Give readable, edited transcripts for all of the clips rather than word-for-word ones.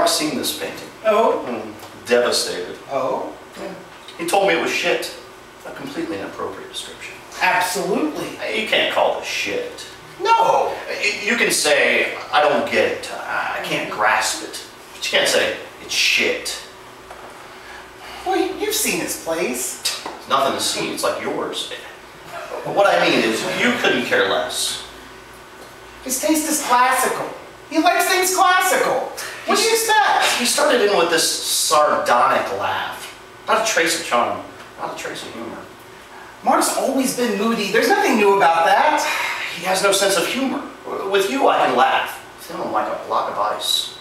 Mark's seen this painting. Oh? Devastated. Oh? Yeah. He told me it was shit. A completely inappropriate description. Absolutely. You can't call this shit. No. You can say, I don't get it, I can't grasp it. But you can't say, it's shit. Well, you've seen his plays. It's nothing to see, it's like yours. But what I mean is, you couldn't care less. His taste is classical. He likes things classical. What do you expect? He started in with this sardonic laugh. Not a trace of charm, not a trace of humor. Mark's always been moody. There's nothing new about that. He has no sense of humor. With you, I can laugh. With him, I'm like a block of ice.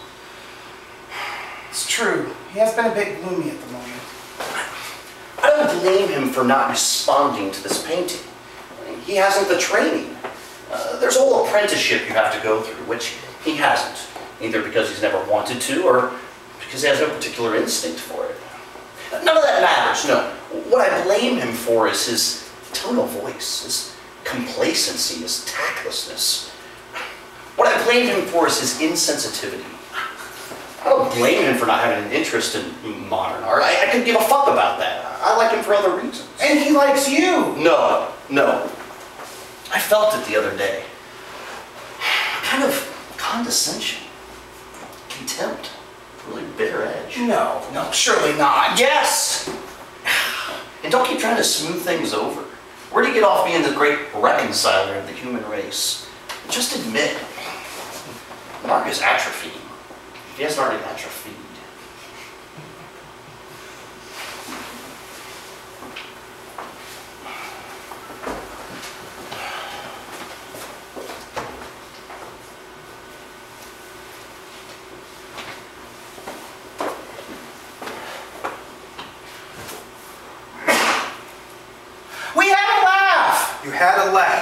It's true. He has been a bit gloomy at the moment. I don't blame him for not responding to this painting. He hasn't the training. There's a whole apprenticeship you have to go through, which he hasn't. Either because he's never wanted to, or because he has no particular instinct for it. None of that matters, no. What I blame him for is his tonal voice, his complacency, his tactlessness. What I blame him for is his insensitivity. I don't blame him for not having an interest in modern art. I couldn't give a fuck about that. I like him for other reasons. And he likes you. No. I felt it the other day. A kind of condescension, contempt, really bitter edge. No, surely not. Yes! And don't keep trying to smooth things over. Where do you get off being the great reconciler of the human race? Just admit, Mark is atrophied. If he hasn't already atrophied.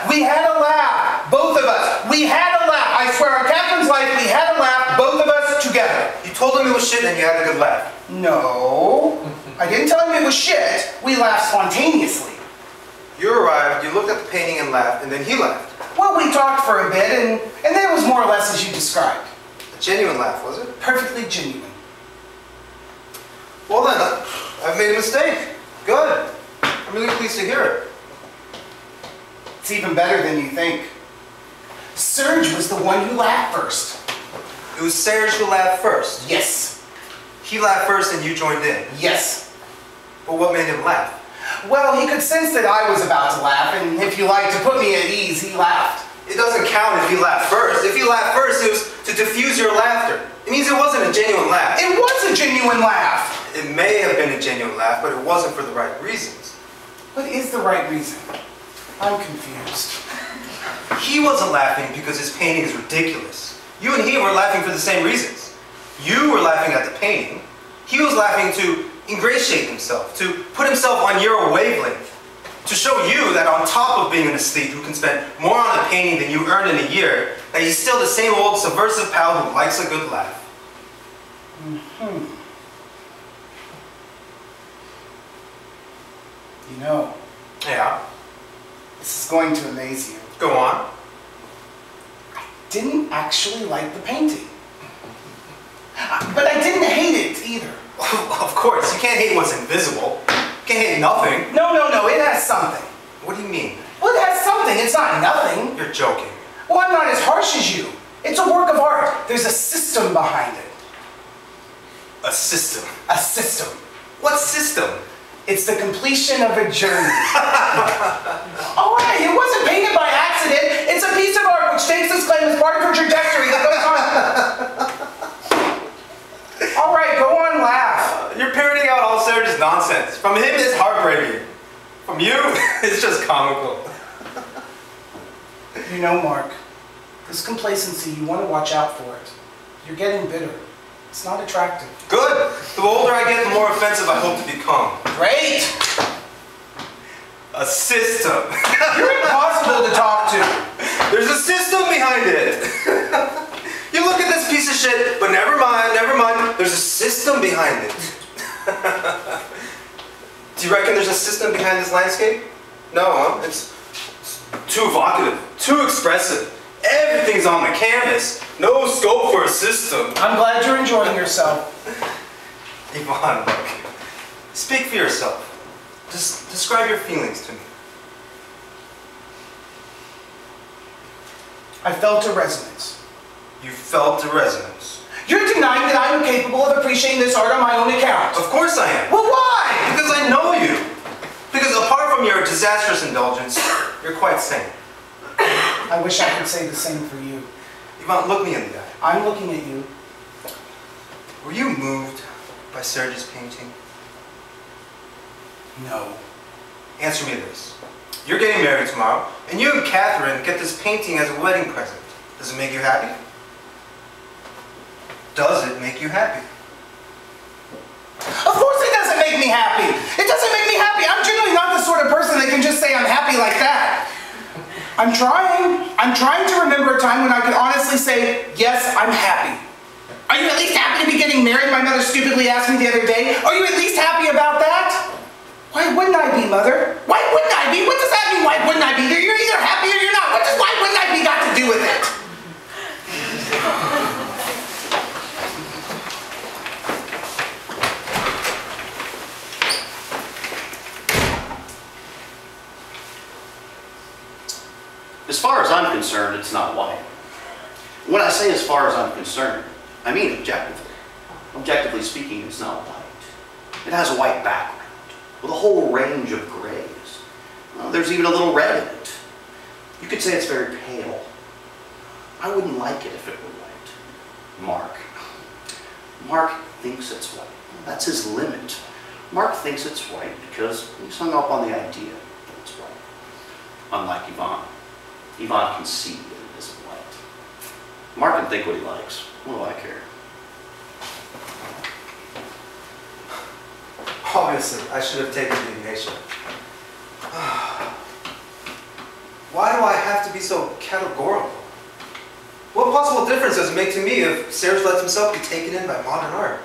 We had a laugh, both of us. We had a laugh. I swear on Catherine's life, we had a laugh, both of us together. You told him it was shit and you had a good laugh. No, I didn't tell him it was shit. We laughed spontaneously. You arrived, you looked at the painting and laughed, and then he laughed. Well, we talked for a bit, and then it was more or less as you described. A genuine laugh, was it? Perfectly genuine. Well then, I've made a mistake. Good. I'm really pleased to hear it. It's even better than you think. Serge was the one who laughed first. It was Serge who laughed first? Yes. He laughed first and you joined in? Yes. But what made him laugh? Well, he could sense that I was about to laugh, and if you like to put me at ease, he laughed. It doesn't count if he laughed first. If he laughed first, it was to diffuse your laughter. It means it wasn't a genuine laugh. It was a genuine laugh. It may have been a genuine laugh, but it wasn't for the right reasons. What is the right reason? I'm confused. He wasn't laughing because his painting is ridiculous. You and he were laughing for the same reasons. You were laughing at the painting. He was laughing to ingratiate himself, to put himself on your wavelength, to show you that on top of being an aesthete who can spend more on a painting than you earned in a year, that he's still the same old subversive pal who likes a good laugh. You know. Yeah? This is going to amaze you. Go on. I didn't actually like the painting. But I didn't hate it either. Of course, you can't hate what's invisible. You can't hate nothing. No, it has something. What do you mean? Well, it has something. It's not nothing. You're joking. Well, I'm not as harsh as you. It's a work of art. There's a system behind it. A system? A system. What system? It's the completion of a journey. All right, it wasn't painted by accident. It's a piece of art which takes this claim as part of a trajectory that goes on. All right, go on, laugh. You're parroting out all Serge's nonsense. From him, it's heartbreaking. From you, it's just comical. You know, Mark, this complacency, you want to watch out for it. You're getting bitter. It's not attractive. Good. The older I get, the more offensive I hope to become. Great. A system. You're impossible to talk to. There's a system behind it. You look at this piece of shit, but never mind. There's a system behind it. Do you reckon there's a system behind this landscape? No, huh? It's too evocative, too expressive. Everything's on the canvas. No scope for a system. I'm glad you're enjoying yourself. Yvonne, look. Speak for yourself. Just describe your feelings to me. I felt a resonance. You felt a resonance. You're denying that I'm capable of appreciating this art on my own account. Of course I am. Well, why? Because I know you. Because apart from your disastrous indulgence, you're quite sane. I wish I could say the same for you. Yvonne, look me in the eye. I'm looking at you. Were you moved by Serge's painting? No. Answer me this. You're getting married tomorrow, and you and Catherine get this painting as a wedding present. Does it make you happy? Does it make you happy? Of course it doesn't make me happy. It doesn't make me happy. I'm generally not the sort of person that can just say I'm happy like that. I'm trying to remember a time when I could honestly say, yes, I'm happy. Are you at least happy to be getting married? My mother stupidly asked me the other day. Are you at least happy about that? Why wouldn't I be, Mother? Why wouldn't I be? What does that mean, why wouldn't I be? You're either happy or you're not. What does why wouldn't I be got to do with it? As far as I'm concerned, it's not white. When I say as far as I'm concerned, I mean objectively. Objectively speaking, it's not white. It has a white background with a whole range of grays. There's even a little red in it. You could say it's very pale. I wouldn't like it if it were white. Mark thinks it's white. That's his limit. Mark thinks it's white because he's hung up on the idea that it's white. Unlike Yvonne. Yvonne can see that it isn't white. Mark can think what he likes. What do I care? Obviously, I should have taken the initiative. Why do I have to be so categorical? What possible difference does it make to me if Serge lets himself be taken in by modern art?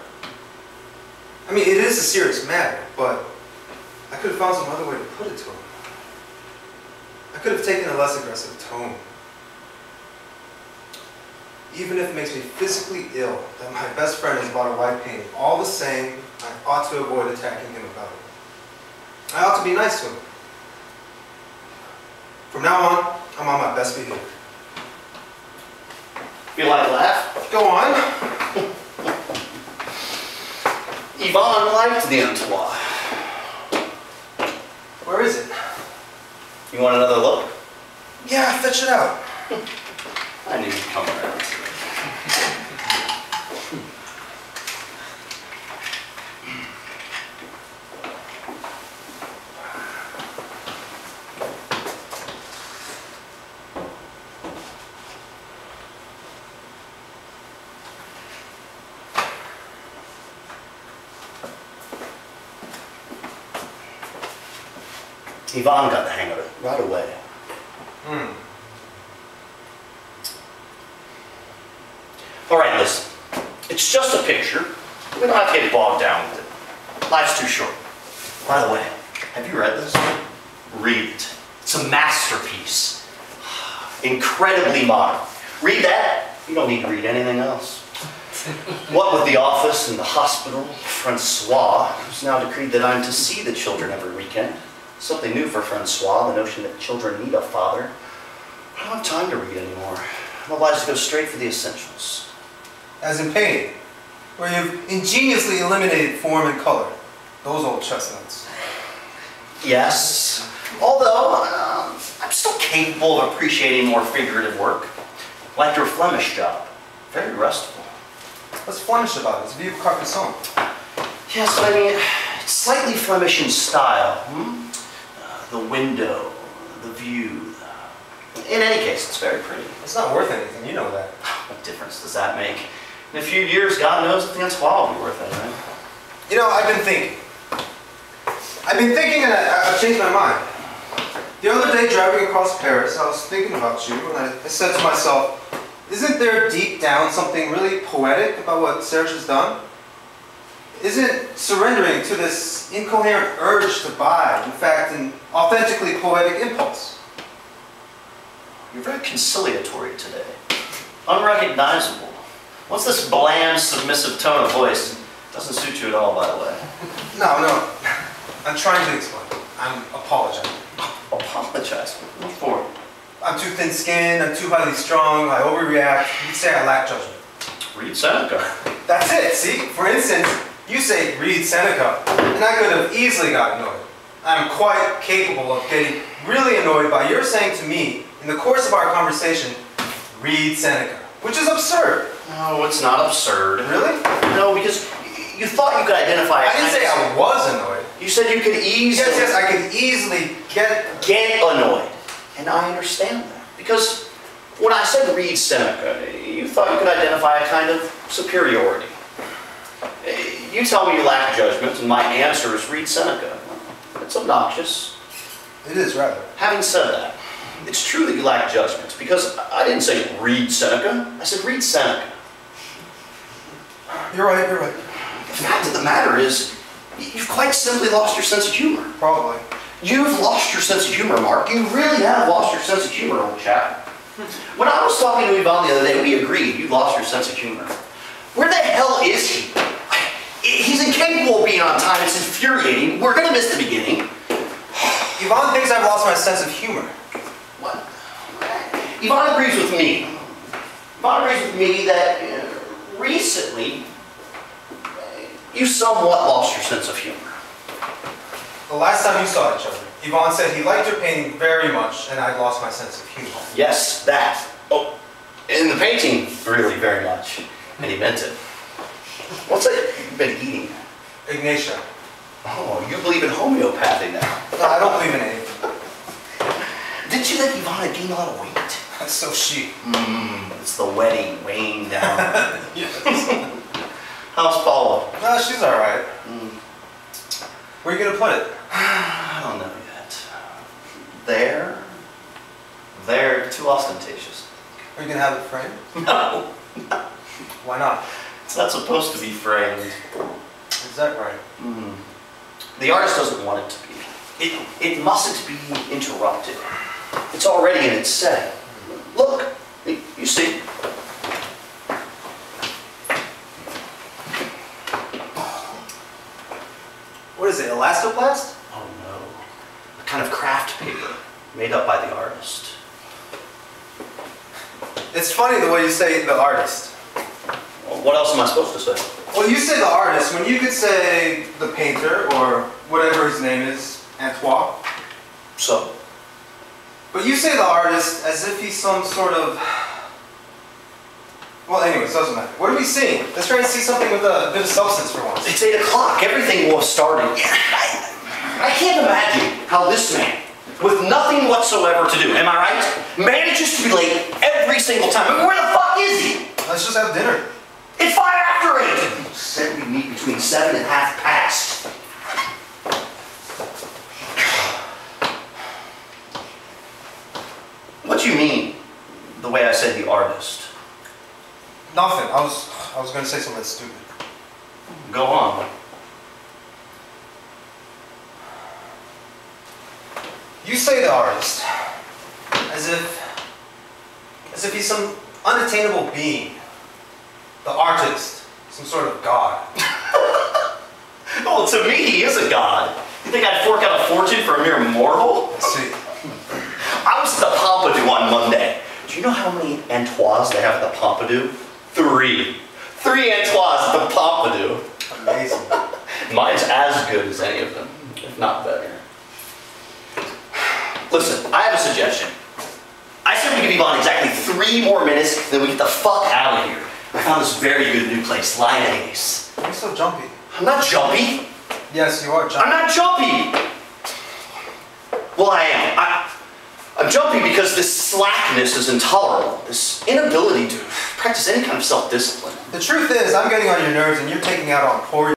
I mean, it is a serious matter, but I could have found some other way to put it to him. I could have taken a less aggressive tone. Even if it makes me physically ill that my best friend has bought a white painting, all the same, I ought to avoid attacking him about it. I ought to be nice to him. From now on, I'm on my best behavior. Feel like a laugh? Go on. Yvonne liked the entourage. Where is it? You want another look? Yeah, fetch it out. I knew you'd come around. Yvonne got the hang of it right away. All right, listen. It's just a picture. We don't have to get bogged down with it. Life's too short. By the way, have you read this? Read it. It's a masterpiece. Incredibly modern. Read that. You don't need to read anything else. What with the office and the hospital, Francois, who's now decreed that I'm to see the children every weekend. Something new for Francois, the notion that children need a father. I don't have time to read anymore. I'm obliged to go straight for the essentials. As in painting, where you've ingeniously eliminated form and color. Those old chestnuts. Yes, although I'm still capable of appreciating more figurative work. Like your Flemish job. Very restful. What's Flemish about it? It's Vive Carcassonne. Yes, but I mean, it's slightly Flemish in style. The window, the view. In any case, it's very pretty. It's not worth anything, you know that. What difference does that make? In a few years, God knows if the entourage will be worth anything. You know, I've been thinking and I've changed my mind. The other day, driving across Paris, I was thinking about you, and I said to myself, isn't there deep down something really poetic about what Serge has done? Isn't surrendering to this incoherent urge to buy, in fact, an authentically poetic impulse? You're very conciliatory today. Unrecognizable. What's this bland, submissive tone of voice? Doesn't suit you at all, by the way. No. I'm trying to explain. I'm apologizing. Apologize? What for? I'm too thin-skinned, I'm too highly strung, I overreact. You'd say I lack judgment. Read Seneca. That's it, see? For instance, you say, read Seneca, and I could have easily got annoyed. I'm quite capable of getting really annoyed by your saying to me, in the course of our conversation, read Seneca, which is absurd. No, it's not absurd. Really? No, because you thought you could identify... I didn't say I was annoyed. You said you could easily... Yes, I could easily get annoyed. And I understand that. Because when I said read Seneca, you thought you could identify a kind of superiority. You tell me you lack judgment, and my answer is read Seneca. It's obnoxious. It is, rather. Having said that, it's true that you lack judgment, because I didn't say read Seneca. I said read Seneca. You're right. The fact of the matter is, you've quite simply lost your sense of humor. Probably. You've lost your sense of humor, Mark. You really have lost your sense of humor, old chap. When I was talking to Yvonne the other day, we agreed you lost your sense of humor. Where the hell is he? He's incapable of being on time. It's infuriating. We're going to miss the beginning. Yvonne thinks I've lost my sense of humor. What? Yvonne agrees with me. Yvonne agrees with me that recently you somewhat lost your sense of humor. The last time you saw each other, Yvonne said he liked your painting very much and I'd lost my sense of humor. Yes, that. Oh, in the painting, really, very much. And he meant it. What's that you've been eating? Ignatia. Oh, you believe in homeopathy now. No, I don't believe in anything. Didn't you think Yvonne gained a lot of weight? That's so chic. It's the wedding weighing down. Yes. How's Paula? No, she's all right. Where are you going to put it? I don't know yet. There? They're too ostentatious. Are you going to have it framed? No. Why not? It's not supposed to be framed. Is that right? The artist doesn't want it to be. It mustn't be interrupted. It's already in its setting. Look, you see. What is it, elastoplast? Oh no. A kind of craft paper made up by the artist. It's funny the way you say the artist. Well, what else am I supposed to say? Well, you say the artist when you could say the painter or whatever his name is, Antoine. So? But you say the artist as if he's some sort of... Well, anyways, doesn't matter. What are we seeing? Let's try and see something with a bit of substance for once. It's 8 o'clock. Everything will have started. I can't imagine how this man, with nothing whatsoever to do, am I right, manages to be late every single time. I mean, where the fuck is he? Let's just have dinner. It's 8:05. You said we meet between 7 and past. What do you mean, the way I said the artist? Nothing. I was going to say something stupid. Go on. You say the artist as if he's some unattainable being. The artist, some sort of god. Well, to me, he is a god. You think I'd fork out a fortune for a mere mortal? Let's see. I was at the Pompidou on Monday. Do you know how many Antoines they have at the Pompidou? 3. 3 Antoines at the Pompidou. Amazing. Mine's as good as any of them, if not better. Listen, I have a suggestion. I said we give Yvonne exactly 3 more minutes, then we get the fuck out of here. I found this very good new place, Lion's. You're so jumpy. I'm not jumpy. Yes, you are jumpy. I'm not jumpy. Well, I am. I'm jumpy because this slackness is intolerable. This inability to practice any kind of self-discipline. The truth is, I'm getting on your nerves and you're taking out on poor